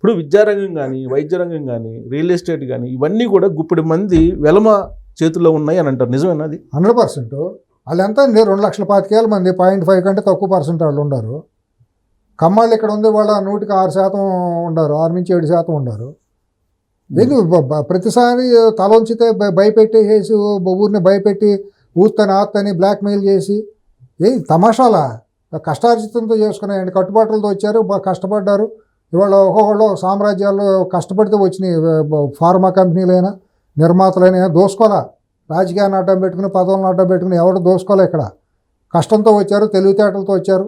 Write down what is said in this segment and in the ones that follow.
ఇప్పుడు విద్యారంగం కానీ, వైద్య రంగం కానీ, రియల్ ఎస్టేట్ కానీ ఇవన్నీ కూడా గుప్పిడి మంది వెలమ చేతుల్లో ఉన్నాయి అని అంటారు. నిజమేనా అది? 100%. వాళ్ళు ఎంత అండి, 2,25,000 మంది, 0.5 కంటే తక్కువ పర్సెంట్ వాళ్ళు ఉన్నారు. కమ్మాళ్ళు ఇక్కడ ఉంది, వాళ్ళ 100% ఉండరు, 6-7% ఉండరు. ప్రతిసారి తలొంచితే భయపెట్టేసి ఊరిని భయపెట్టి ఊత్తని ఆత్తని బ్లాక్మెయిల్ చేసి తమాషాలా? కష్టార్జితంతో చేసుకున్నాయండి, కట్టుబాట్లతో వచ్చారు, కష్టపడ్డారు. ఇవాళ ఒక్కొక్కళ్ళు సామ్రాజ్యాల్లో కష్టపడితే వచ్చినాయి. ఫార్మా కంపెనీలైనా నిర్మాతలైనా దోసుకోవాలా, రాజకీయాన్ని అడ్డం పెట్టుకుని పదవులను అడ్డం పెట్టుకుని ఎవరు దోసుకోలే. ఇక్కడ కష్టంతో వచ్చారు, తెలివితేటలతో వచ్చారు.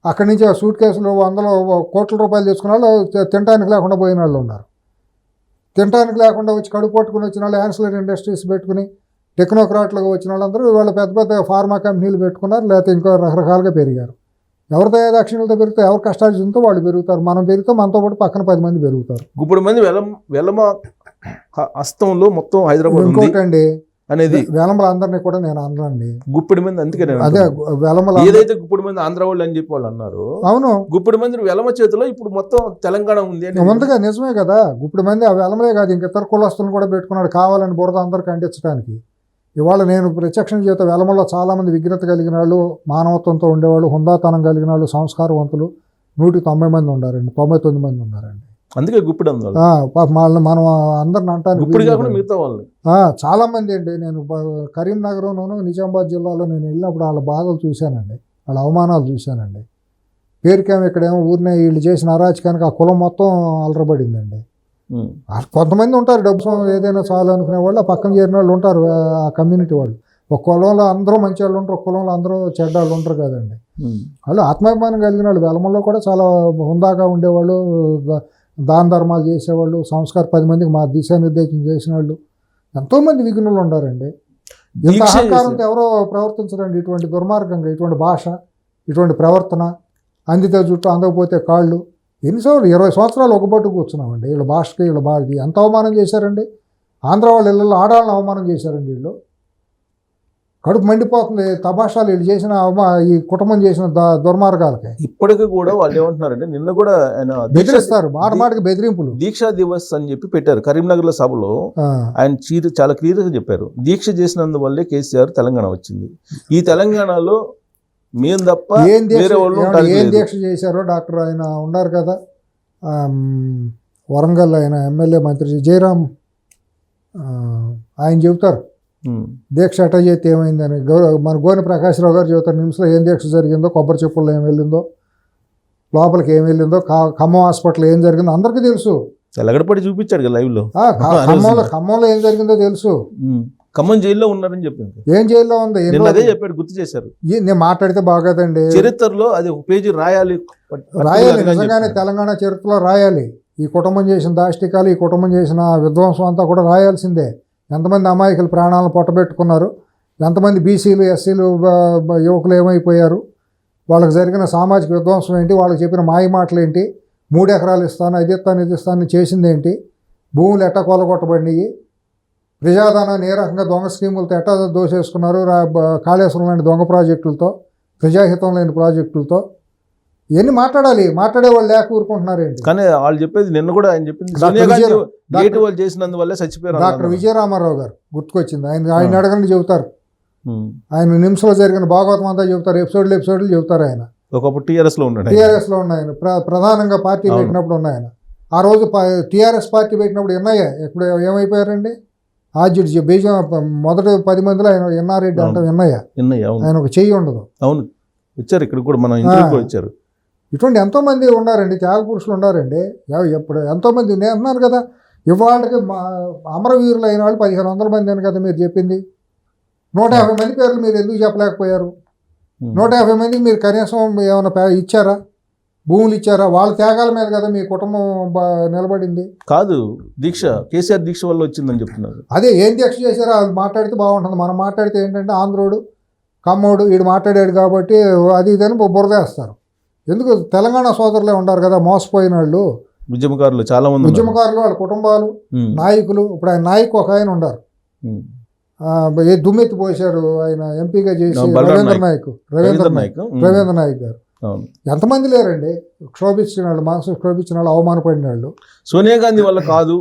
అక్కడి నుంచి ఆ సూట్ కేసులు 100 కోట్ల రూపాయలు తీసుకున్న వాళ్ళు తినడానికి లేకుండా పోయిన వాళ్ళు ఉన్నారు. తినడానికి లేకుండా వచ్చి కడుపు పట్టుకుని వచ్చిన వాళ్ళు యాన్సిలరీ ఇండస్ట్రీస్ పెట్టుకుని టెక్నోక్రాట్లుగా వచ్చిన వాళ్ళందరూ వాళ్ళు పెద్ద పెద్ద ఫార్మా కంపెనీలు పెట్టుకున్నారు, లేకపోతే ఇంకో రకరకాలుగా పెరిగారు. ఎవరి దయాదాక్షిణ్యాలతో పెరిగితే, ఎవరి కష్టార్జితంతో వాళ్ళు పెరుగుతారు. మనం పెరిగితే మనతో పాటు పక్కన 10 మంది పెరుగుతారు. గుప్పుడు మంది వెలమ హస్తంలో మొత్తం హైదరాబాద్ ఇంకోటండి అనేది వెలమల అందరినీ కూడా నేను అనరండి, గుప్పిడి మంది. అందుకే అదే వెలమల ఏదైతే గుప్పిడి మంది ఆంధ్ర వాళ్ళు అని చెప్పి వాళ్ళు అన్నారు. అవును, గుప్పిడి మంది వెలమ చేతిలో ఇప్పుడు మొత్తం తెలంగాణ ఉంది అని ముందుగా నిజమే కదా. గుప్పిడి మంది ఆ వెలమలే కాదు, ఇంక ఇతర కులస్తులను కూడా పెట్టుకున్నాడు కావాలని బురద అందరికి అంటించడానికి. ఇవాళ నేను ప్రత్యక్షం చేత వెలమల్లో చాలామంది విఘ్నత కలిగిన వాళ్ళు, మానవత్వంతో ఉండేవాళ్ళు, హుందాతనం కలిగిన వాళ్ళు, సంస్కారవంతులు 190 మంది ఉన్నారండి, 99 మంది ఉన్నారండి. అందుకే గుప్పిడి అందాలి. వాళ్ళని మనం అందరిని అంటాను మిగతా వాళ్ళు చాలా మంది అండి. నేను కరీంనగర్లోను నిజామాబాద్ జిల్లాలో నేను వెళ్ళినప్పుడు వాళ్ళ బాధలు చూశానండి, వాళ్ళ అవమానాలు చూశానండి. పేరుకేమో ఇక్కడేమో ఊరినే వీళ్ళు చేసిన అరాచకానికి ఆ కులం మొత్తం అలరబడిందండి. కొంతమంది ఉంటారు డబ్బు ఏదైనా చాలు అనుకునే వాళ్ళు, ఆ పక్కన చేరిన వాళ్ళు ఉంటారు, ఆ కమ్యూనిటీ వాళ్ళు. ఒక కులంలో అందరూ మంచి వాళ్ళు ఉంటారు, ఒక కులంలో అందరూ చెడ్డ వాళ్ళు ఉంటారు కదండి. వాళ్ళు ఆత్మాభిమానం కలిగిన వాళ్ళు. వెలమల్లో కూడా చాలా హుందాగా ఉండేవాళ్ళు, దాన ధర్మాలు చేసేవాళ్ళు, 10 మందికి మా దిశానిర్దేశం చేసిన వాళ్ళు ఎంతోమంది విఘ్నులు ఉంటారండి. ఇంత అహంకారంతో ఎవరో ప్రవర్తించరండి. ఇటువంటి దుర్మార్గంగా, ఇటువంటి భాష, ఇటువంటి ప్రవర్తన, అందితే జుట్టు అందకపోతే కాళ్ళు. ఎన్నిసార్లు 20 సంవత్సరాలు ఒకబట్టు కూర్చున్నామండి. వీళ్ళ భాషకి వీళ్ళ బాధకి ఎంత అవమానం చేశారండి. ఆంధ్ర వాళ్ళ ఇళ్ళల్లో ఆడాళ్ళని అవమానం చేశారండి. వీళ్ళు కడుపు మండిపోతుంది. తమాషాలు వీళ్ళు చేసిన ఈ కుటుంబం చేసిన దుర్మార్గాలకి ఇప్పటికీ కూడా వాళ్ళు ఏమంటున్నారంటే, నిన్న కూడా ఆయన బెదిరిస్తారు, మాటకి బెదిరింపులు. దీక్షా దివస్ అని చెప్పి పెట్టారు కరీంనగర్ లో సభలో. ఆయన చాలా క్లియర్ గా చెప్పారు, దీక్ష చేసినందువల్లే కేసీఆర్ తెలంగాణ వచ్చింది. ఈ తెలంగాణలో మేము తప్ప వేరే వాళ్ళు ఏం దీక్ష చేశారో డాక్టర్ ఆయన ఉన్నారు కదా, వరంగల్ ఆయన ఎమ్మెల్యే మంత్రి జయరాం, ఆయన చెబుతారు దీక్ష అటా చేస్తే ఏమైందని. మన గోని ప్రకాశ్రావు గారు చెబుతారు, నిమిషంలో ఏం దీక్ష జరిగిందో, కొబ్బరి చెప్పుల్లో ఏం వెళ్ళిందో, లోపలికి ఏం వెళ్ళిందో, ఖమ్మం హాస్పిటల్ ఏం జరిగిందో అందరికీ తెలుసు. తెల్లగడపడి చూపించాడు కదా లైవ్ లో. ఖమ్మంలో ఏం జరిగిందో తెలుసు. ఖమ్మం జైల్లో ఉన్నారని చెప్పింది. ఏం జైల్లో ఉంది అదే చెప్పాడు, గుర్తు చేశారు. నేను మాట్లాడితే బాగోదండి. చరిత్రలో అది ఒక పేజీ రాయాలి. నిజంగానే తెలంగాణ చరిత్రలో రాయాలి. ఈ కుటుంబం చేసిన దాష్టికాలు, ఈ కుటుంబం చేసిన విధ్వంసం అంతా కూడా రాయాల్సిందే. ఎంతమంది అమాయకులు ప్రాణాలను పొట్టబెట్టుకున్నారు, ఎంతమంది బీసీలు ఎస్సీలు యువకులు ఏమైపోయారు, వాళ్ళకి జరిగిన సామాజిక విధ్వంసం ఏంటి, వాళ్ళకి చెప్పిన మాయ మాటలు ఏంటి, 3 ఎకరాలు ఇస్తాను, అది ఇస్తాను, ఇది ఇస్తాను చేసింది ఏంటి, భూములు ఎట్టా కొలగొట్టబడినాయి, ప్రజాధనాన్ని ఏ రకంగా దొంగ స్కీములతో ఎట్టా దోసేసుకున్నారు, కాళేశ్వరం లాంటి దొంగ ప్రాజెక్టులతో, ప్రజాహితం లేని ప్రాజెక్టులతో. ఇవన్నీ మాట్లాడాలి. మాట్లాడేవాళ్ళు లేక ఊరుకుంటున్నారేంటి? కానీ వాళ్ళు చెప్పేది నిన్న కూడా ఆయన చెప్పింది వాళ్ళు చేసినందువల్లే చచ్చిపోయారు. డాక్టర్ విజయరామారావు గారు గుర్తుకొచ్చింది. ఆయన అడగండి చెబుతారు. ఆయన నిమిషంలో జరిగిన భాగవతం అంతా చెబుతారు, ఎపిసోడ్లు చెబుతారు. ఆయన ఒకప్పుడు టీఆర్ఎస్ లో ఉన్నాడు. ఆయన ప్రధానంగా పార్టీ పెట్టినప్పుడు ఉన్నాయన. ఆ రోజు టీఆర్ఎస్ పార్టీ పెట్టినప్పుడు ఇప్పుడు ఏమైపోయారండి? ఆద్యుడు బీజం మొదటి 10 మందిలో ఆయన ఎన్నారెడ్డి అంటాం. ఆయన ఒక చెయ్యి ఉండదు. అవును, వచ్చారు ఇక్కడ కూడా, మన ఇంటికి వచ్చారు. ఇటువంటి ఎంతోమంది ఉన్నారండి, త్యాగ పురుషులు ఉన్నారండి. ఎప్పుడు ఎంతోమంది నేను అన్నాను కదా, ఇవాళకి అమరవీరులు అయిన వాళ్ళు 1500 మంది అని కదా మీరు చెప్పింది. 150 మంది పేర్లు మీరు ఎందుకు చెప్పలేకపోయారు? 150 మందికి మీరు కనీసం ఏమైనా ఇచ్చారా? భూములు ఇచ్చారా? వాళ్ళ త్యాగాల మీద కదా మీ కుటుంబం నిలబడింది. కాదు, దీక్ష కేసీఆర్ దీక్ష వల్ల వచ్చిందని చెప్తున్నారు. అదే ఏం దీక్ష చేశారో అది మాట్లాడితే బాగుంటుంది. మనం మాట్లాడితే ఏంటంటే ఆంధ్రోడు, కమ్మోడు, వీడు మాట్లాడాడు కాబట్టి అది ఇదని బురదేస్తారు. ఎందుకు? తెలంగాణ సోదరులే ఉన్నారు కదా మోసపోయిన వాళ్ళు, ఉద్యమకారులు చాలా మంది, ఉద్యమకారులు, వాళ్ళ కుటుంబాలు, నాయకులు. ఇప్పుడు ఆయన నాయకు ఒక ఆయన ఉన్నారు, దుమ్మెత్తి పోశారు ఆయన ఎంపీగా చేసి, రవీంద్ర నాయక్ గారు. అవును. ఎంతమంది లేరండి క్షోభించిన వాళ్ళు, మనసు క్షోభించిన వాళ్ళు, అవమానపడిన వాళ్ళు. సోనియా గాంధీ వల్ల కాదు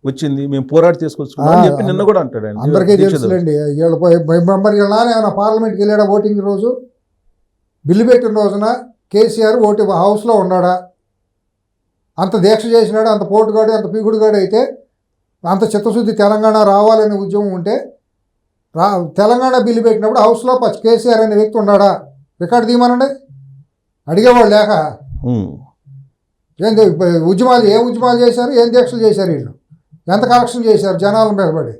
వచ్చింది, మేము పోరాట తీసుకొచ్చుకున్నాం అని చెప్పి నిన్న కూడా అంటాడు ఆయన. అందరికీ తెలుసులేండి. ఏమైనా పార్లమెంట్కి వెళ్ళాడా ఓటింగ్ రోజు? బిల్లు పెట్టిన రోజున కేసీఆర్ హౌస్లో ఉన్నాడా? అంత దీక్ష చేసినాడు, అంత పోటుగాడు, అంత పీకుడుగాడు అయితే, అంత చిత్తశుద్ధి తెలంగాణ రావాలనే ఉద్యమం ఉంటే తెలంగాణ బిల్లు పెట్టినప్పుడు హౌస్లో కేసీఆర్ అనే వ్యక్తి ఉన్నాడా? రికార్డు తీయమనండి. అడిగేవాళ్ళు లేక ఏంది ఉద్యమాలు, ఏ ఉద్యమాలు చేశారు, ఏం దీక్షలు చేశారు, వీళ్ళు ఎంత కలెక్షన్ చేశారు జనాల మీద పడి.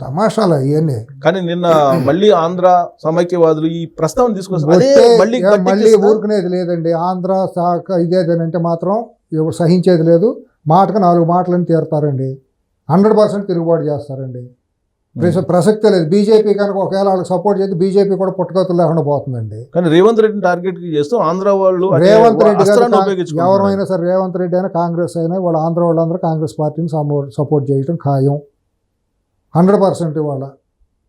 తమాషాలు ఇవన్నీ. కానీ నిన్న మళ్ళీ ఆంధ్ర సమైక్యవాదులు ఈ ప్రస్తావన తీసుకొస్తారు. మళ్ళీ ఊరుకునేది లేదండి. ఆంధ్ర ఇదేదనంటే మాత్రం ఎవరు సహించేది లేదు. మాటకు 4 మాటలని తీరుతారండి. 100% తిరుగుబాటు చేస్తారండి. ప్రసక్తే లేదు. బీజేపీ కనుక ఒకవేళ వాళ్ళకి సపోర్ట్ చేస్తే బీజేపీ కూడా పుట్టగతులు లేకుండా పోతుందండి. కానీ రేవంత్ రెడ్డిని టార్గెట్ చేస్తూ ఆంధ్ర వాళ్ళు, రేవంత్ రెడ్డి ఎవరైనా సరే, రేవంత్ రెడ్డి అయినా కాంగ్రెస్ అయినా వాళ్ళ ఆంధ్ర వాళ్ళందరూ కాంగ్రెస్ పార్టీని సపోర్ట్ చేయడం ఖాయం. 100% ఇవాళ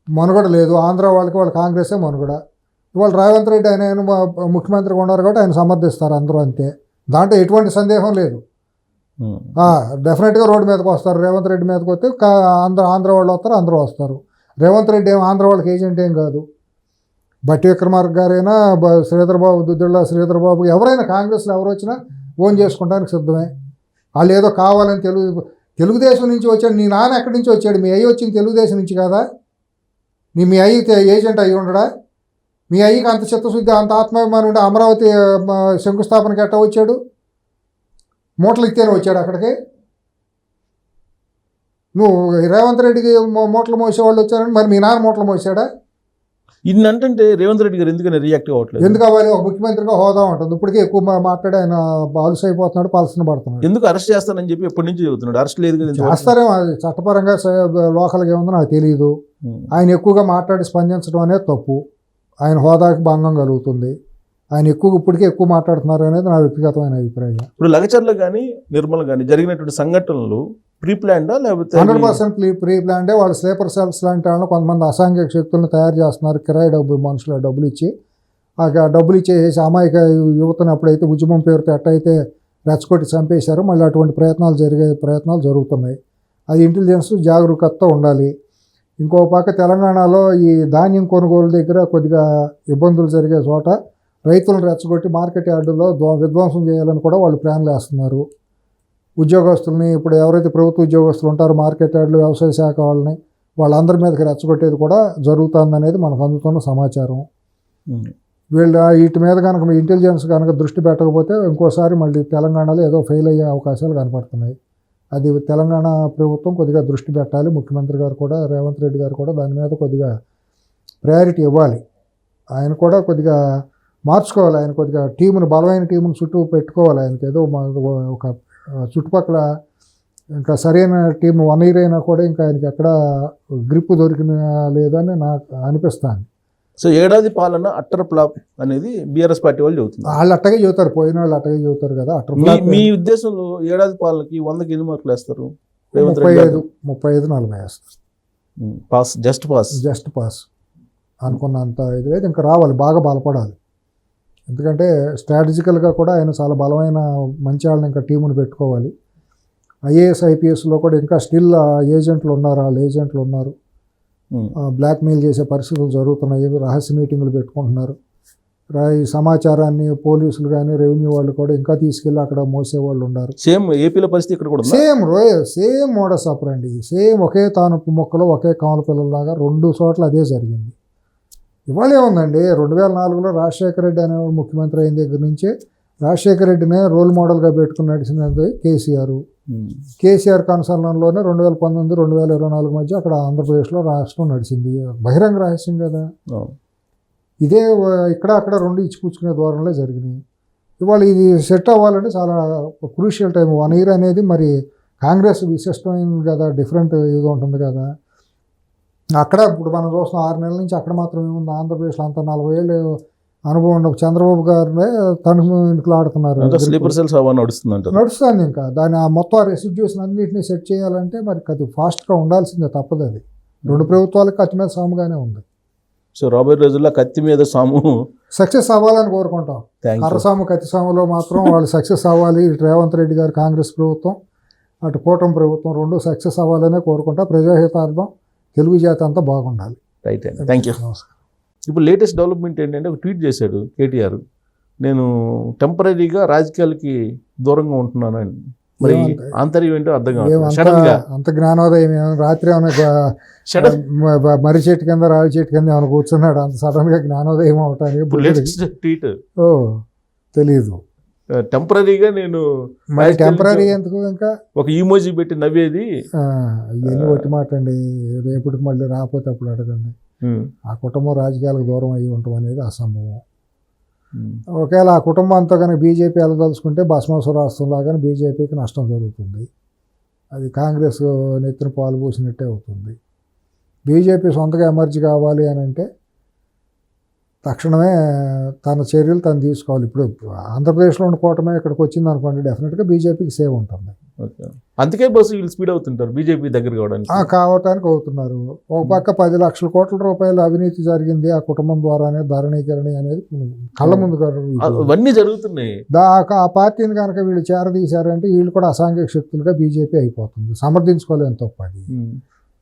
మనుగడ లేదు. ఆంధ్ర వాళ్ళకి వాళ్ళ కాంగ్రెసే మనుగడ. ఇవాళ రేవంత్ రెడ్డి ఆయన ముఖ్యమంత్రిగా ఉన్నారు కాబట్టి ఆయన సమర్థిస్తారు అందరూ, అంతే. దాంట్లో ఎటువంటి సందేహం లేదు. డెఫినెట్గా రోడ్డు మీదకి వస్తారు. రేవంత్ రెడ్డి మీదకి వస్తే ఆంధ్ర వాళ్ళు వస్తారు, అందరూ వస్తారు. రేవంత్ రెడ్డి ఏం ఆంధ్ర వాళ్ళకి ఏజెంట్ ఏం కాదు. బట్టి విక్రమార్క గారైనా, శ్రీధర్బాబు, దుద్దిళ్ళ శ్రీధర్బాబు, ఎవరైనా కాంగ్రెస్లో ఎవరు వచ్చినా ఓన్ చేసుకోవడానికి సిద్ధమే. వాళ్ళు ఏదో కావాలని తెలుగుదేశం నుంచి వచ్చాడు. నీ నాన్న ఎక్కడి నుంచి వచ్చాడు? మీ అయ్యి వచ్చింది తెలుగుదేశం నుంచి కదా. మీ అయ్యి ఏజెంట్ అయ్యి ఉండడా? మీ అయ్యికి అంత చిత్తశుద్ధి, అంత ఆత్మాభిమానం ఉంటే అమరావతి శంకుస్థాపనకి ఎట్టా వచ్చాడు? మూటలు ఇస్తేనే వచ్చాడు అక్కడికి. నువ్వు రేవంత్ రెడ్డికి మూటలు మోసేవాళ్ళు వచ్చారని మరి మీ నాన్న మూటలు మోసాడా? ఇన్నంటే రేవంత్ రెడ్డి గారు ఎందుకని రియాక్ట్ అవ్వట్లేదు? ఎందుకు అవ్వాలి? ఒక ముఖ్యమంత్రిగా హోదా ఉంటుంది. ఇప్పటికే ఎక్కువ మాట్లాడి ఆయన అలసి అయిపోతున్నాడు, పలసన పడుతున్నాడు. ఎందుకు అరెస్ట్ చేస్తానని చెప్పి ఎప్పటి నుంచి చెబుతున్నాడు? అరెస్ట్ లేదు కదా. చేస్తారేమో, అది చట్టపరంగా లోకల్గా ఏముందో నాకు తెలియదు. ఆయన ఎక్కువగా మాట్లాడి స్పందించడం అనేది తప్పు. ఆయన హోదాకి భంగం కలుగుతుంది. ఆయన ఇప్పటికే ఎక్కువ మాట్లాడుతున్నారు అనేది నా వ్యక్తిగతమైన అభిప్రాయం. ఇప్పుడు లగచర్ల కానీ నిర్మల్ కానీ జరిగినటువంటి సంఘటనలు ప్రీ ప్లాన్డా లేకపోతే? 100% ప్రీ ప్లాన్డే. వాళ్ళు స్లీపర్ సెల్స్ లాంటి వాళ్ళు కొంతమంది అసాంఘిక శక్తులను తయారు చేస్తున్నారు. కిరాయి మనుషులు డబ్బులు ఇచ్చి, ఆ డబ్బులు ఇచ్చేసి అమాయక యువతను అప్పుడైతే ఉద్యమం పేరుతో ఎట్టయితే రెచ్చగొట్టి చంపేశారో మళ్ళీ అటువంటి ప్రయత్నాలు జరుగుతున్నాయి. అది ఇంటెలిజెన్స్ జాగరూకతతో ఉండాలి. ఇంకో పక్క తెలంగాణలో ఈ ధాన్యం కొనుగోలు దగ్గర కొద్దిగా ఇబ్బందులు జరిగే చోట రైతులను రెచ్చగొట్టి మార్కెట్ యార్డుల్లో విధ్వంసం చేయాలని కూడా వాళ్ళు ప్లాన్లు వేస్తున్నారు. ఉద్యోగస్తుల్ని, ఇప్పుడు ఎవరైతే ప్రభుత్వ ఉద్యోగస్తులు ఉంటారో మార్కెట్ యార్డులు, వ్యవసాయ శాఖ వాళ్ళందరి మీదకి రెచ్చగొట్టేది కూడా జరుగుతుందనేది మనకు అందుతున్న సమాచారం. వీటి మీద కనుక ఇంటెలిజెన్స్ కనుక దృష్టి పెట్టకపోతే ఇంకోసారి మళ్ళీ తెలంగాణలో ఏదో ఫెయిల్ అయ్యే అవకాశాలు కనపడుతున్నాయి. అది తెలంగాణ ప్రభుత్వం కొద్దిగా దృష్టి పెట్టాలి. ముఖ్యమంత్రి గారు కూడా, రేవంత్ రెడ్డి గారు కూడా దాని మీద కొద్దిగా ప్రయారిటీ ఇవ్వాలి. ఆయన కూడా కొద్దిగా మార్చుకోవాలి. ఆయన కొద్దిగా బలమైన టీమును చుట్టూ పెట్టుకోవాలి. ఆయనకి ఏదో ఒక చుట్టుపక్కల ఇంకా సరైన టీం 1 year అయినా కూడా ఇంకా ఆయనకి ఎక్కడ గ్రిప్ దొరికిన లేదని నాకు అనిపిస్తాను. సో ఏడాది పాలన అట్టర్ ఫ్లాప్ అనేది బీఆర్ఎస్ పార్టీ వాళ్ళు చెబుతున్నారు. వాళ్ళు అట్టగే చెబుతారు, పోయిన వాళ్ళు అట్టగే చెబుతారు కదా. Utter flop. మీ ఉద్దేశంలో ఏడాది పాలనకి 100కి ఎన్ని మార్కులు వేస్తారు? 35-40 వేస్తారు. పాస్, జస్ట్ పాస్ అనుకున్నంత ఇది ఇంకా రావాలి, బాగా బలపడాలి. ఎందుకంటే స్ట్రాటజికల్గా కూడా ఆయన చాలా బలమైన మంచి వాళ్ళని ఇంకా టీమును పెట్టుకోవాలి. ఐఏఎస్ ఐపీఎస్లో కూడా ఇంకా స్టిల్ ఏజెంట్లు ఉన్నారు. బ్లాక్మెయిల్ చేసే పరిస్థితులు జరుగుతున్నాయి. రహస్య మీటింగులు పెట్టుకుంటున్నారు. ఈ సమాచారాన్ని పోలీసులు కానీ రెవెన్యూ వాళ్ళు కూడా ఇంకా తీసుకెళ్ళి అక్కడ మోసేవాళ్ళు ఉన్నారు. సేమ్ ఏపీలో పరిస్థితి ఇక్కడ కూడా సేమ్ మోడస్ ఆపరండి. సేమ్ ఒకే తానుపు మొక్కలు ఒకే కామల పిల్లలాగా 2 చోట్ల అదే జరిగింది. ఇవాళ ఏముందండి, 2004లో రాజశేఖర రెడ్డి అనేవాడు ముఖ్యమంత్రి అయిన దగ్గర నుంచే రాజశేఖర రెడ్డినే రోల్ మోడల్గా పెట్టుకుని నడిచినది కేసీఆర్ కన్సల్టంలోనే 2019-2024 మధ్య అక్కడ ఆంధ్రప్రదేశ్లో రాష్ట్రం నడిచింది. బహిరంగ రహస్యం కదా. ఇదే ఇక్కడ అక్కడ 2 ఇచ్చిపుచ్చుకునే ధోరణిలో జరిగినాయి. ఇవాళ ఇది సెట్ అవ్వాలంటే చాలా క్రూషియల్ టైం. 1 year అనేది మరి కాంగ్రెస్ విశిష్టమైంది కదా, డిఫరెంట్ ఇది ఉంటుంది కదా. అక్కడ ఇప్పుడు మనం చూస్తున్నాం 6 నెలల నుంచి అక్కడ మాత్రం ఏముంది, ఆంధ్రప్రదేశ్లో అంతా 40 ఏళ్ళు అనుభవం ఉన్న చంద్రబాబు గారినే తణుకు ఆడుతున్నారు. నడుస్తుంది ఇంకా. దాని మొత్తం రెసిడ్యూస్ అన్నింటినీ సెట్ చేయాలంటే మరి అది ఫాస్ట్గా ఉండాల్సిందే, తప్పదు. అది 2 ప్రభుత్వాలకు అతి మీద సాముగానే ఉంది. సో రాబోయే రోజుల్లో కత్తి మీద సాము సక్సెస్ అవ్వాలని కోరుకుంటాం. Thank you. కర్రసాము కత్తిసాములో మాత్రం వాళ్ళు సక్సెస్ అవ్వాలి. ఇటు రేవంత్ రెడ్డి గారు కాంగ్రెస్ ప్రభుత్వం, అటు కూటమి ప్రభుత్వం రెండు సక్సెస్ అవ్వాలనే కోరుకుంటా. ప్రజాహితార్థం తెలుగు జాతి అంతా బాగుండాలి. రైట్ అండి, థ్యాంక్ యూ. నమస్కారం. ఇప్పుడు లేటెస్ట్ డెవలప్మెంట్ ఏంటంటే ఒక ట్వీట్ చేశాడు కేటీఆర్, నేను టెంపరీగా రాజకీయాలకి దూరంగా ఉంటున్నాను. మరి ఏమంత- ఆంతర్యం ఏంటో అర్థం కాదు. ఏమంత సడన్ గా అంత జ్ఞానోదయం రాత్రి ఏమైనా సడన్ మర్రి చెట్టు కింద రావి చెట్టు కింద ఏమైనా కూర్చున్నాడు అంత సడన్ గా జ్ఞానోదయం అవటానికి ఇప్పుడు లేటెస్ట్ ట్వీట్ ఓ తెలీదు. టెంపరీగా నేను మరి టెంపరీ ఎందుకు ఇంకా ఒక ఈమోజీ పెట్టి నవ్వేది. ఇవన్నీ ఒట్టి మాట అండి. రేపటికి మళ్ళీ రాకపోతే అప్పుడు అడగండి. ఆ కుటుంబం రాజకీయాలకు దూరం అయ్యి ఉండటం అనేది అసంభవం. ఒకవేళ ఆ కుటుంబం అంతా కనుక బీజేపీ వెళ్ళదలుచుకుంటే భస్మాసురాస్త్రంలాగానే బీజేపీకి నష్టం జరుగుతుంది. అది కాంగ్రెస్ నెత్తిన పాలు పోసినట్టే అవుతుంది. బీజేపీ సొంతగా ఎమర్జీ కావాలి అని అంటే తక్షణమే తన చర్యలు తను తీసుకోవాలి. ఇప్పుడు ఆంధ్రప్రదేశ్లో ఉన్న కూటమే ఇక్కడికి వచ్చింది అనుకోండి, డెఫినెట్గా బీజేపీకి సేవ్ ఉంటుంది. అందుకే బస్సు వీళ్ళు స్పీడ్ అవుతుంటారు బీజేపీ దగ్గర కావడానికి. కావటానికి అవుతున్నారు. ఒక పక్క 10 లక్షల కోట్ల రూపాయల అవినీతి జరిగింది ఆ కుటుంబం ద్వారానే, ధరణీకరణ అనేది కళ్ళ ముందు అవన్నీ జరుగుతున్నాయి. ఆ పార్టీని కనుక వీళ్ళు చేరదీశారంటే వీళ్ళు కూడా అసాంఘిక శక్తులుగా బీజేపీ అయిపోతుంది. సమర్థించుకోలేని తప్ప అది.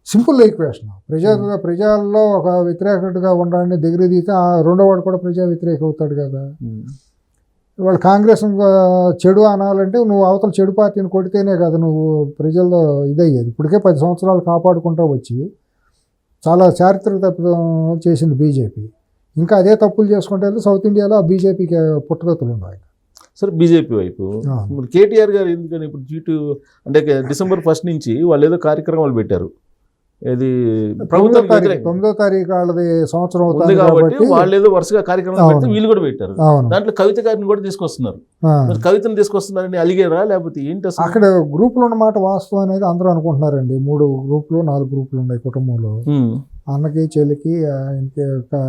Simple equation. ప్రజల్లో ఒక వ్యతిరేకతగా ఉండాలని దగ్గర తీస్తే ఆ రెండో వాడు కూడా ప్రజా వ్యతిరేక అవుతాడు కదా. వాళ్ళు కాంగ్రెస్ చెడు అనాలంటే నువ్వు అవతల చెడు పార్టీని కొడితేనే కదా నువ్వు ప్రజల్లో ఇదయ్యేది. ఇప్పటికే 10 సంవత్సరాలు కాపాడుకుంటూ వచ్చి చాలా చారిత్రక తప్పిదం చేసింది బీజేపీ. ఇంకా అదే తప్పులు చేసుకుంటే సౌత్ ఇండియాలో ఆ బీజేపీకి పుట్టుకతులు ఉన్నాయి. సరే బీజేపీ వైపు కేటీఆర్ గారు ఎందుకని ఇప్పుడు G2 అంటే December 1 నుంచి వాళ్ళు ఏదో కార్యక్రమాలు పెట్టారు. ఇది ప్రభుత్వం 9వ తారీఖు వాళ్ళది సంవత్సరం అవుతుంది కాబట్టి వాళ్ళు ఏదో వరుసగా కార్యక్రమాలు పెడితే వీళ్ళు కూడా పెట్టారు. అవును. దాంట్లో కవిత గారిని కూడా తీసుకొస్తున్నారు. మరి కవితను తీసుకొస్తున్నారని అలిగారా లేకపోతే ఏంటి అసలు? అక్కడ గ్రూపులు ఉన్నమాట వాస్తవం అనేది అందరూ అనుకుంటున్నారండి. 3 గ్రూపులు 4 గ్రూపులు ఉన్నాయి కుటుంబంలో. అన్నకి చెల్లికి ఆయనకి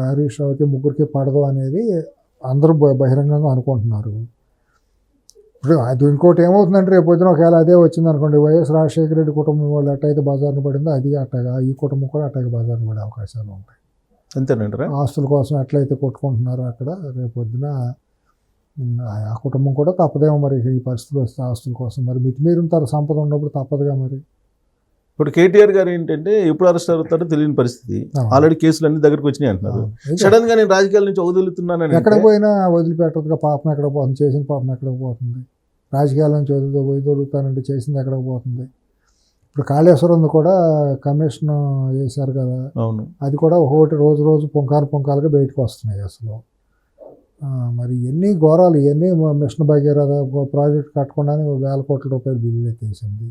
హరీష్ రావుకి ముగ్గురికి పడదు అనేది అందరూ బహిరంగంగా అనుకుంటున్నారు. ఇప్పుడు అది ఇంకోటి ఏమవుతుందంటే రేపు పొద్దున ఒకవేళ అదే వచ్చింది అనుకోండి, వైఎస్ రాజశేఖర రెడ్డి కుటుంబం వాళ్ళు ఎట్టయితే బజార్ను పడిందో అది అట్టగా ఈ కుటుంబం కూడా అట్టగా బజార్ను పడే అవకాశాలు ఉంటాయి. అంతేనంటారా? ఆస్తుల కోసం ఎట్లయితే కొట్టుకుంటున్నారో అక్కడ రేపు పొద్దున ఆ కుటుంబం కూడా తప్పదేమో మరి. ఈ పరిస్థితులు వస్తే ఆస్తుల కోసం మరి మితిమీరిన సంపద ఉన్నప్పుడు తప్పదుగా మరి. ఇప్పుడు కేటీఆర్ గారు ఏంటంటే ఎప్పుడు అరెస్ట్ అవుతారో తెలియని పరిస్థితి. ఆల్రెడీ కేసులు అన్ని దగ్గరకు వచ్చినాయి అంటున్నారు. సడన్ గా నేను రాజకీయాల నుంచి వదులుతున్నాను ఎక్కడ పోయినా వదిలిపెట్టదుగా. పాపం ఎక్కడ పోతుంది, చేసిన పాపం ఎక్కడికి పోతుంది. రాజకీయాల నుంచి వదులుతానంటే చేసింది ఎక్కడికి పోతుంది. ఇప్పుడు కాళేశ్వరం కూడా కమిషన్ చేశారు కదా. అవును. అది కూడా ఒకటి రోజు పుంకాలుగా బయటకు వస్తున్నాయి అసలు. మరి ఎన్ని ఘోరాలు, ఇవన్నీ మిషన్ భగీరథ ప్రాజెక్ట్ కట్టకుండానే 1000 కోట్ల రూపాయలు బిల్లులు ఎత్తేసింది.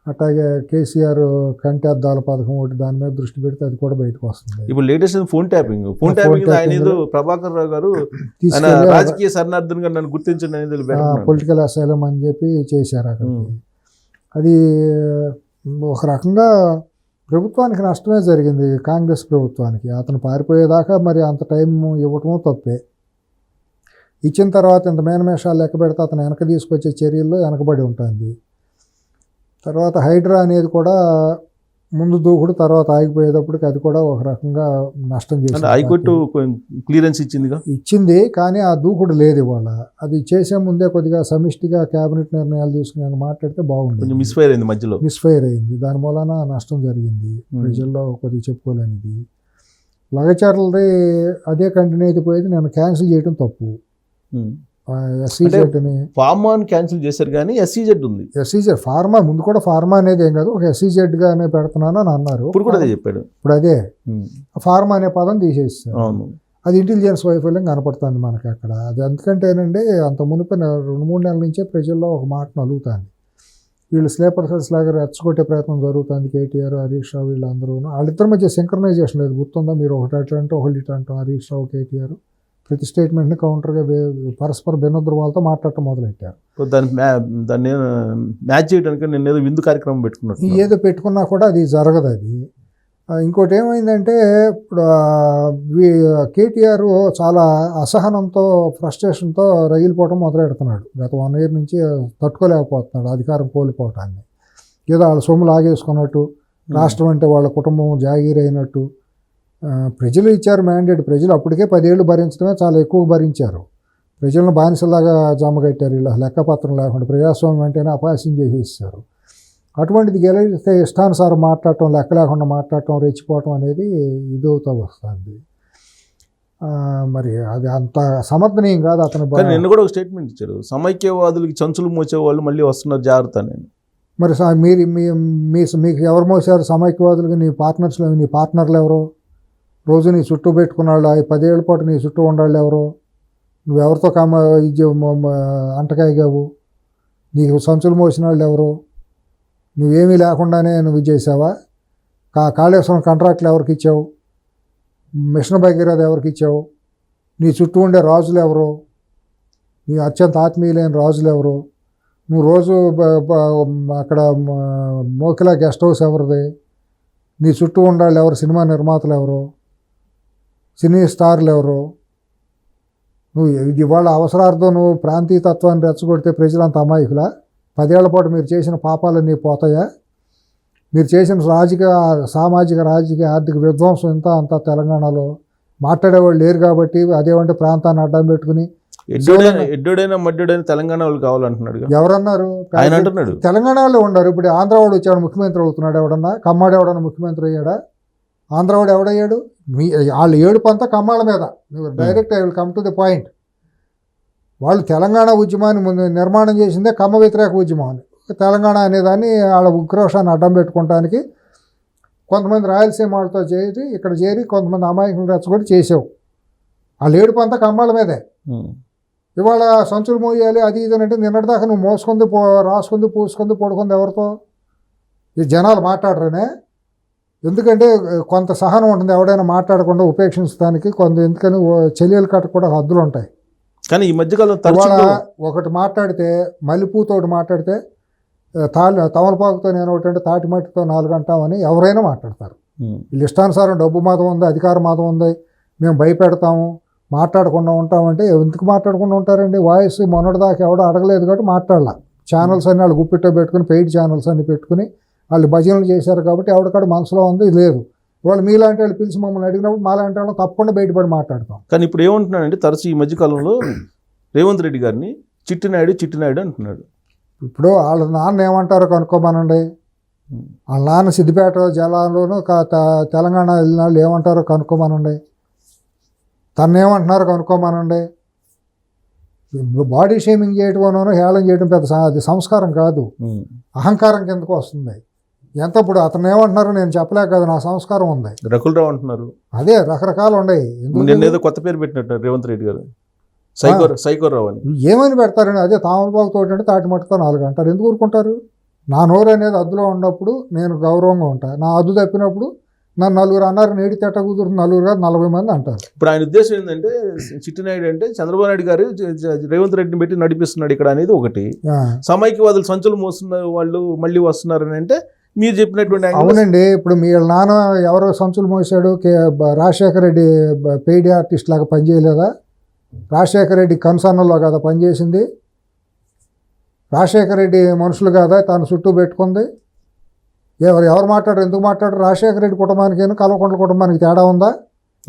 అట్లాగే కేసీఆర్ కంటి అద్దాల పథకం ఒకటి దాని మీద దృష్టి పెడితే అది కూడా బయటకు వస్తుంది. ఇప్పుడు లేటెస్ట్ ఫోన్ ట్యాపింగ్ ఆయన ఏదో ప్రభాకర్ రావు గారు రాజకీయ శరణార్థునిగా నన్ను గుర్తించండి అనేది పొలిటికల్ అసైలం అని చెప్పి చేశారు అక్కడ. అది ఒక రకంగా ప్రభుత్వానికి నష్టమే జరిగింది, కాంగ్రెస్ ప్రభుత్వానికి. అతను పారిపోయేదాకా మరి అంత టైం ఇవ్వటమో తప్పే. ఇచ్చిన తర్వాత ఇంత మేనమేషాలు లెక్క పెడితే అతను వెనక తీసుకొచ్చే చర్యల్లో వెనకబడి ఉంటుంది. తర్వాత హైడ్రా అనేది కూడా ముందు దూకుడు తర్వాత ఆగిపోయేటప్పటికి అది కూడా ఒక రకంగా నష్టం చేసింది. హైకోర్టు క్లియరెన్స్ ఇచ్చింది కానీ ఆ దూకుడు లేదు ఇవాళ. అది చేసే ముందే కొద్దిగా సమిష్టిగా కేబినెట్ నిర్ణయాలు తీసుకుని మాట్లాడితే బాగుంది. మిస్ఫైర్ అయింది. దాని మూలన నష్టం జరిగింది. ప్రజల్లో కొద్దిగా చెప్పుకోలేనిది. లగచర్లది అదే కంటిన్యూ అయిపోయేది. నేను క్యాన్సిల్ చేయడం తప్పు. SEZ ఫార్మా క్యాన్సిల్ చేశారు కానీ SEZ ఉంది. SEZ ఫార్మా ముందు కూడా ఫార్మా అనేది ఏం కాదు, ఒక SEZ గానే పెడుతున్నాను అని అన్నారు. ఇప్పుడు కూడా అదే చెప్పాడు. ఇప్పుడు అదే ఫార్మా అనే పదం తీసేస్తారు. అది ఇంటెలిజెన్స్ వైఫల్యం కనపడుతుంది మనకి అక్కడ. అది ఎందుకంటేనండి అంత మునిపి 2-3 నెలల నుంచే ప్రజల్లో ఒక మాట నలుగుతుంది. వీళ్ళు స్లీపర్ సెల్స్ లాగా రెచ్చగొట్టే ప్రయత్నం జరుగుతుంది. కేటీఆర్, హరీష్ రావు వీళ్ళందరూ. వాళ్ళిద్దరి మధ్య సింక్రనైజేషన్ లేదు. గుర్తుందా? మీరు ఒకటి అంటే ఒకటి ఇటు అంటాం. హరీష్ రావు, కేటీఆర్ ప్రతి స్టేట్మెంట్ని కౌంటర్గా పరస్పర భిన్నోద్రవాలతో మాట్లాడటం మొదలెట్టారు. దాన్ని మ్యాచ్ చేయడానికి నేను ఏదో విందు కార్యక్రమం పెట్టుకున్నాను. ఏదో పెట్టుకున్నా కూడా అది జరగదు. అది ఇంకోటి ఏమైందంటే ఇప్పుడు కేటీఆర్ చాలా అసహనంతో, ఫ్రస్ట్రేషన్తో రగిలిపోవడం మొదలెడుతున్నాడు. గత 1 year నుంచి తట్టుకోలేకపోతున్నాడు అధికారం కోల్పోవటాన్ని. ఏదో వాళ్ళ సొమ్ము లాగేసుకున్నట్టు, రాష్ట్రం అంటే వాళ్ళ కుటుంబం జాగీరైనట్టు ప్రజలు ఇచ్చారు మ్యాండేట్. ప్రజలు అప్పటికే 10 ఏళ్ళు భరించడమే చాలా ఎక్కువ భరించారు. ప్రజలను బానిసలాగా జమగట్టారు. వీళ్ళు లెక్కపత్రం లేకుండా ప్రజాస్వామ్యం అంటేనే అపహాస్యం చేసేసారు. అటువంటిది గెలిస్తే ఇష్టానుసారం మాట్లాడటం, లెక్క లేకుండా మాట్లాడటం, రెచ్చిపోవటం అనేది ఇదవుతూ వస్తుంది. మరి అది అంత సమర్థనీయం కాదు. అతను నిన్న కూడా ఒక స్టేట్మెంట్ ఇచ్చారు, సమైక్యవాదులకి చంచులు మోసేవాళ్ళు మళ్ళీ వస్తున్నారు జాగ్రత్త అని. మరి మీరు మీకు ఎవరు మోసారు సమైక్యవాదులకి? నీ పార్ట్నర్స్లో నీ పార్ట్నర్లు ఎవరు? రోజు నీ చుట్టూ పెట్టుకున్నాళ్ళు 10 ఏళ్ళ పాటు నీ చుట్టూ ఉండాళ్ళు ఎవరు? నువ్వెవరితో అంటకాయగావు? నీకు సంచులు మోసిన వాళ్ళు ఎవరు? నువ్వేమీ లేకుండానే నువ్వు చేసావా? కాళేశ్వరం కాంట్రాక్ట్లు ఎవరికి ఇచ్చావు? మిషన్ భగీరథ ఎవరికి ఇచ్చావు? నీ చుట్టూ ఉండే రాజులు ఎవరు? నీ అత్యంత ఆత్మీయులైన రాజులు ఎవరు? నువ్వు రోజు అక్కడ మోకిలా గెస్ట్ హౌస్ ఎవరిది? నీ చుట్టూ ఉండాళ్ళు ఎవరు? సినిమా నిర్మాతలు ఎవరు? సినీ స్టార్లు ఎవరు? నువ్వు ఇవాళ అవసరార్థం నువ్వు ప్రాంతీయతత్వాన్ని రెచ్చగొడితే ప్రజలంత అమాయకులా? 10 ఏళ్ల పాటు మీరు చేసిన పాపాలన్నీ పోతాయా? మీరు చేసిన సామాజిక రాజకీయ ఆర్థిక విధ్వంసం అంతా తెలంగాణలో మాట్లాడేవాళ్ళు లేరు కాబట్టి అదేమంటే ప్రాంతాన్ని అడ్డం పెట్టుకుని ఎడ్డోడైనా మడ్డోడైనా తెలంగాణ వాళ్ళు కావాలంటున్నాడు. ఎవరన్నారు? ఆయన అంటున్నాడు తెలంగాణ వాళ్ళు ఉన్నారు. ఇప్పుడు ఆంధ్రవాడు వచ్చాడు ముఖ్యమంత్రి అవుతున్నాడు. ఎవడన్నా కమ్మాడు ఎవడన్నా ముఖ్యమంత్రి అయ్యాడా? ఆంధ్రవాడు ఎవడయ్యాడు? వాళ్ళు ఏడుపంతా కమ్మాళ్ళ మీద. Direct I will come to the point. వాళ్ళు తెలంగాణ ఉద్యమాన్ని నిర్మాణం చేసిందే కమ్మ వ్యతిరేక ఉద్యమం అని. తెలంగాణ అనేదాన్ని వాళ్ళ ఉక్రోషాన్ని అడ్డం పెట్టుకోవడానికి కొంతమంది రాయలసీమ వాళ్ళతో చేరి ఇక్కడ చేరి కొంతమంది అమాయకులు రెచ్చగొట్టి చేసావు. వాళ్ళు ఏడుపంతా కమ్మాళ్ళ మీదే. ఇవాళ సంచులు మోయాలి అది ఇది అంటే నిన్నటిదాకా నువ్వు మోసుకుంది రాసుకుంది పూసుకుంది పడుకుంది ఎవరితో? ఈ జనాలు మాట్లాడరనే. ఎందుకంటే కొంత సహనం ఉంటుంది ఎవడైనా మాట్లాడకుండా ఉపేక్షించడానికి. ఎందుకని చెల్లెలు కట్ట కూడా హద్దులు ఉంటాయి. కానీ ఈ మధ్యకాలం ఒకటి మాట్లాడితే మల్లెపూతోటి మాట్లాడితే తమలపాకుతో నేను ఒకటి అంటే తాటి మట్టితో 4 అంటామని ఎవరైనా మాట్లాడతారు. వీళ్ళు ఇష్టానుసారం డబ్బు మాదం ఉంది, అధికార మాదం ఉంది, మేము భయపెడతాము, మాట్లాడకుండా ఉంటామంటే ఎందుకు మాట్లాడకుండా ఉంటారండి? వాయిస్ మొన్నటిదాకా ఎవడో అడగలేదు కాబట్టి మాట్లాడాల. ఛానల్స్ అన్ని వాళ్ళు గుప్పిట్లో పెట్టుకుని పెయిడ్ ఛానల్స్ అన్ని పెట్టుకుని వాళ్ళు భజనలు చేశారు కాబట్టి ఎవరికాడ మనసులో ఉంది లేదు. వాళ్ళు మీలాంటి వాళ్ళు పిలిచి మమ్మల్ని అడిగినప్పుడు మాలాంటి వాళ్ళు తప్పకుండా బయటపడి మాట్లాడతాం. కానీ ఇప్పుడు ఏమంటున్నాడంటే తరచు ఈ మధ్యకాలంలో రేవంత్ రెడ్డి గారిని చిట్టినాయుడు అంటున్నాడు. ఇప్పుడు వాళ్ళ నాన్న ఏమంటారో కనుక్కోమనండి. వాళ్ళ నాన్న సిద్దిపేట జిల్లాలోనూ తెలంగాణ వెళ్ళిన వాళ్ళు ఏమంటారో కనుక్కోమనండి. తను ఏమంటున్నారో కనుక్కోమనండి. బాడీ షేమింగ్ చేయటం హేళన చేయడం పెద్ద అది సంస్కారం కాదు, అహంకారం కిందకు వస్తుంది. ఎంత ఇప్పుడు అతను ఏమంటున్నారో నేను చెప్పలేక కదా, నా సంస్కారం ఉంది. రకులరావు అంటున్నారు. అదే రకరకాలు ఉన్నాయి. ఏదో కొత్త పేరు పెట్టినట్టు రేవంత్ రెడ్డి గారు సైకోరావు అని. ఏమని పెడతారని? అదే తామలపాకుతో అంటే తాటి మట్టుతో 4 అంటారు. ఎందుకు ఊరుకుంటారు? నా నోరు అనేది అద్దులో ఉన్నప్పుడు నేను గౌరవంగా ఉంటాను. నా అద్దు తప్పినప్పుడు నన్ను 4 అన్నారు, నేడి తెట్ట కుదురుతుంది 4 కాదు 40 మంది అంటారు. ఇప్పుడు ఆయన ఉద్దేశం ఏంటంటే చిట్టినాయుడు అంటే చంద్రబాబు నాయుడు గారు రేవంత్ రెడ్డిని పెట్టి నడిపిస్తున్నాడు ఇక్కడ అనేది ఒకటి. సమైక్యవాదులు సంచులు మోస్తున్న వాళ్ళు మళ్ళీ వస్తున్నారని అంటే మీరు చెప్పినటువంటి. అవునండి. ఇప్పుడు మీ నాన్న ఎవరో సంచులు మోసాడు? రాజశేఖర రెడ్డి పెయిడ్ ఆర్టిస్ట్ లాగా పనిచేయలేదా? రాజశేఖర రెడ్డి కన్సర్న్లో కదా పనిచేసింది. రాజశేఖర రెడ్డి మనుషులు కాదా తను చుట్టూ పెట్టుకుంది? ఎవరు మాట్లాడరు? ఎందుకు మాట్లాడరు? రాజశేఖర రెడ్డి కుటుంబానికి కల్వకుంట్ల కుటుంబానికి తేడా ఉందా?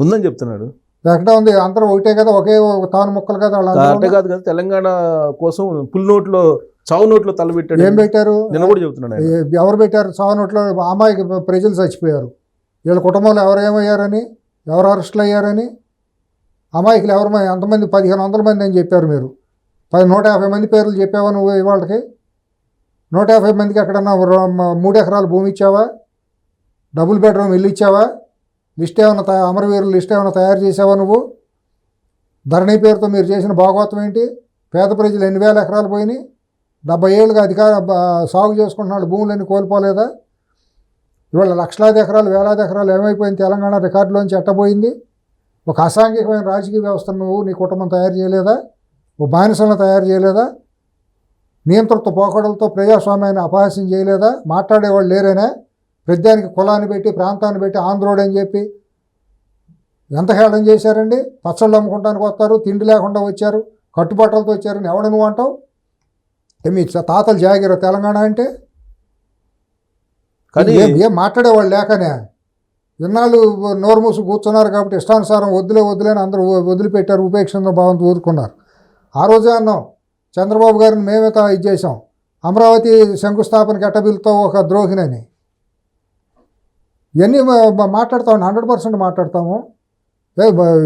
ఉందని చెప్తున్నాడు. ఎక్కడ ఉంది? అందరూ ఒకటే కదా, ఒకే తాను ముక్కలు కదా. అంటే కాదు కదా, తెలంగాణ కోసం చావు నోట్లో తలబెట్టాడు. ఏం పెట్టారు? నిన్న కూడా చెప్తున్నాడు. ఎవరు పెట్టారు? చావు నోట్లో అమ్మాయికి ప్రజలు చచ్చిపోయారు. వీళ్ళ కుటుంబంలో ఎవరేమయ్యారని, ఎవరు అరెస్టులు అయ్యారని, అమాయకులు ఎవరు ఎంతమంది? 1500 మంది అని చెప్పారు మీరు. 150 మంది పేర్లు చెప్పావా నువ్వు ఇవాళకి? 150 మందికి ఎక్కడన్నా 3 ఎకరాల భూమి ఇచ్చావా? డబుల్ బెడ్రూమ్ ఇల్లు ఇచ్చావా? లిస్ట్ ఏమైనా అమరవీరుల లిస్ట్ ఏమైనా తయారు చేసావా నువ్వు? ధరణి పేరుతో మీరు చేసిన భాగవతం ఏంటి? పేద ప్రజలు 8,000 ఎకరాలు పోయినాయి. 70 ఏళ్ళుగా సాగు చేసుకుంటున్నాడు, భూములన్నీ కోల్పోలేదా? ఇవాళ లక్షలాది ఎకరాలు వేలాది ఎకరాలు ఏమైపోయింది? తెలంగాణ రికార్డులోంచి ఎట్టబోయింది? ఒక అసాంఘికమైన రాజకీయ వ్యవస్థను నువ్వు నీ కుటుంబం తయారు చేయలేదా? ఓ బానిసలను తయారు చేయలేదా? నియంతృత్వ పోకడలతో ప్రజాస్వామ్యాన్ని అపహాస్యం చేయలేదా? మాట్లాడేవాళ్ళు లేరేనా? ప్రత్యానికి కులాన్ని పెట్టి ప్రాంతాన్ని పెట్టి ఆంధ్రోడు అని చెప్పి ఎంత హేళన చేశారండి? పచ్చళ్ళు అమ్ముకుంటానికి వస్తారు, తిండి లేకుండా వచ్చారు, కట్టుబట్టలతో వచ్చారని ఎవడ నువ్వు అంటావు? మీ తాతలు జాగిరా తెలంగాణ అంటే? కానీ ఏం మాట్లాడేవాళ్ళు లేకనే ఇన్నాళ్ళు నోరు మూసి కూర్చున్నారు కాబట్టి ఇష్టానుసారం వదిలేని అందరూ వదిలిపెట్టారు, ఉపేక్షణ భావంతో ఊరుకున్నారు. ఆ రోజే అన్నాం చంద్రబాబు గారిని మేమే ఇది చేసాం, అమరావతి శంకుస్థాపనకి ఎట్టబిల్తో ఒక ద్రోహినని. ఇవన్నీ మాట్లాడతాం, 100% మాట్లాడతాము.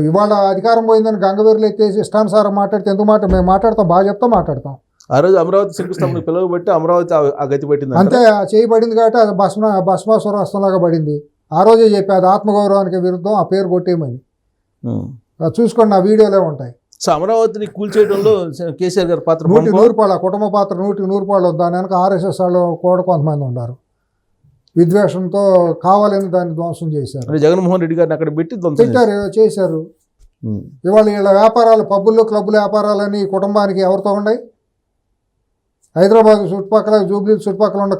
ఇవాళ అధికారం పోయిందని గంగవీరులు ఎత్తేసి ఇష్టానుసారం మాట్లాడితే ఎందుకు మేము మాట్లాడతాం, బాగా చెప్తాం, మాట్లాడతాం. ఆ రోజు అమరావతి శంకుస్థాపన పిలువబట్టి అమరావతి ఆ గతి పట్టింది అంతే. చేయబడింది కాబట్టి అది భస్మాసురాస్త్రంలాగా పడింది. ఆ రోజే చెప్పి అది ఆత్మగౌరవానికి విరుద్ధం, ఆ పేరు కొట్టేయమని. చూసుకోండి, నా వీడియోలే ఉంటాయి. సో అమరావతిని కూల్చేయడంలో కేసీఆర్ గారి పాత్ర 100% కుటుంబ పాత్ర 100% దాని వెనక ఆర్ఎస్ఎస్ వాళ్ళు కూడా కొంతమంది ఉన్నారు. విద్వేషంతో కావాలని దాన్ని ధ్వంసం చేశారు. జగన్మోహన్ రెడ్డి గారిని అక్కడ పెట్టి పెట్టారు, చేశారు. ఇవాళ వీళ్ళ వ్యాపారాలు, పబ్బులు క్లబ్బుల వ్యాపారాలని కుటుంబానికి ఎవరితో ఉన్నాయి? హైదరాబాద్ చుట్టుపక్కల, జూబ్లీ చుట్టుపక్కల ఉన్న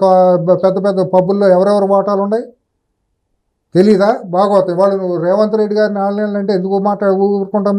పెద్ద పెద్ద పబ్బుల్లో ఎవరెవరు వాటాలు ఉన్నాయి తెలీదా? బాగోతాయి. వాళ్ళు నువ్వు రేవంత్ రెడ్డి గారిని ఆన్లైన్లో అంటే ఎందుకు ఊరుకుంటాం?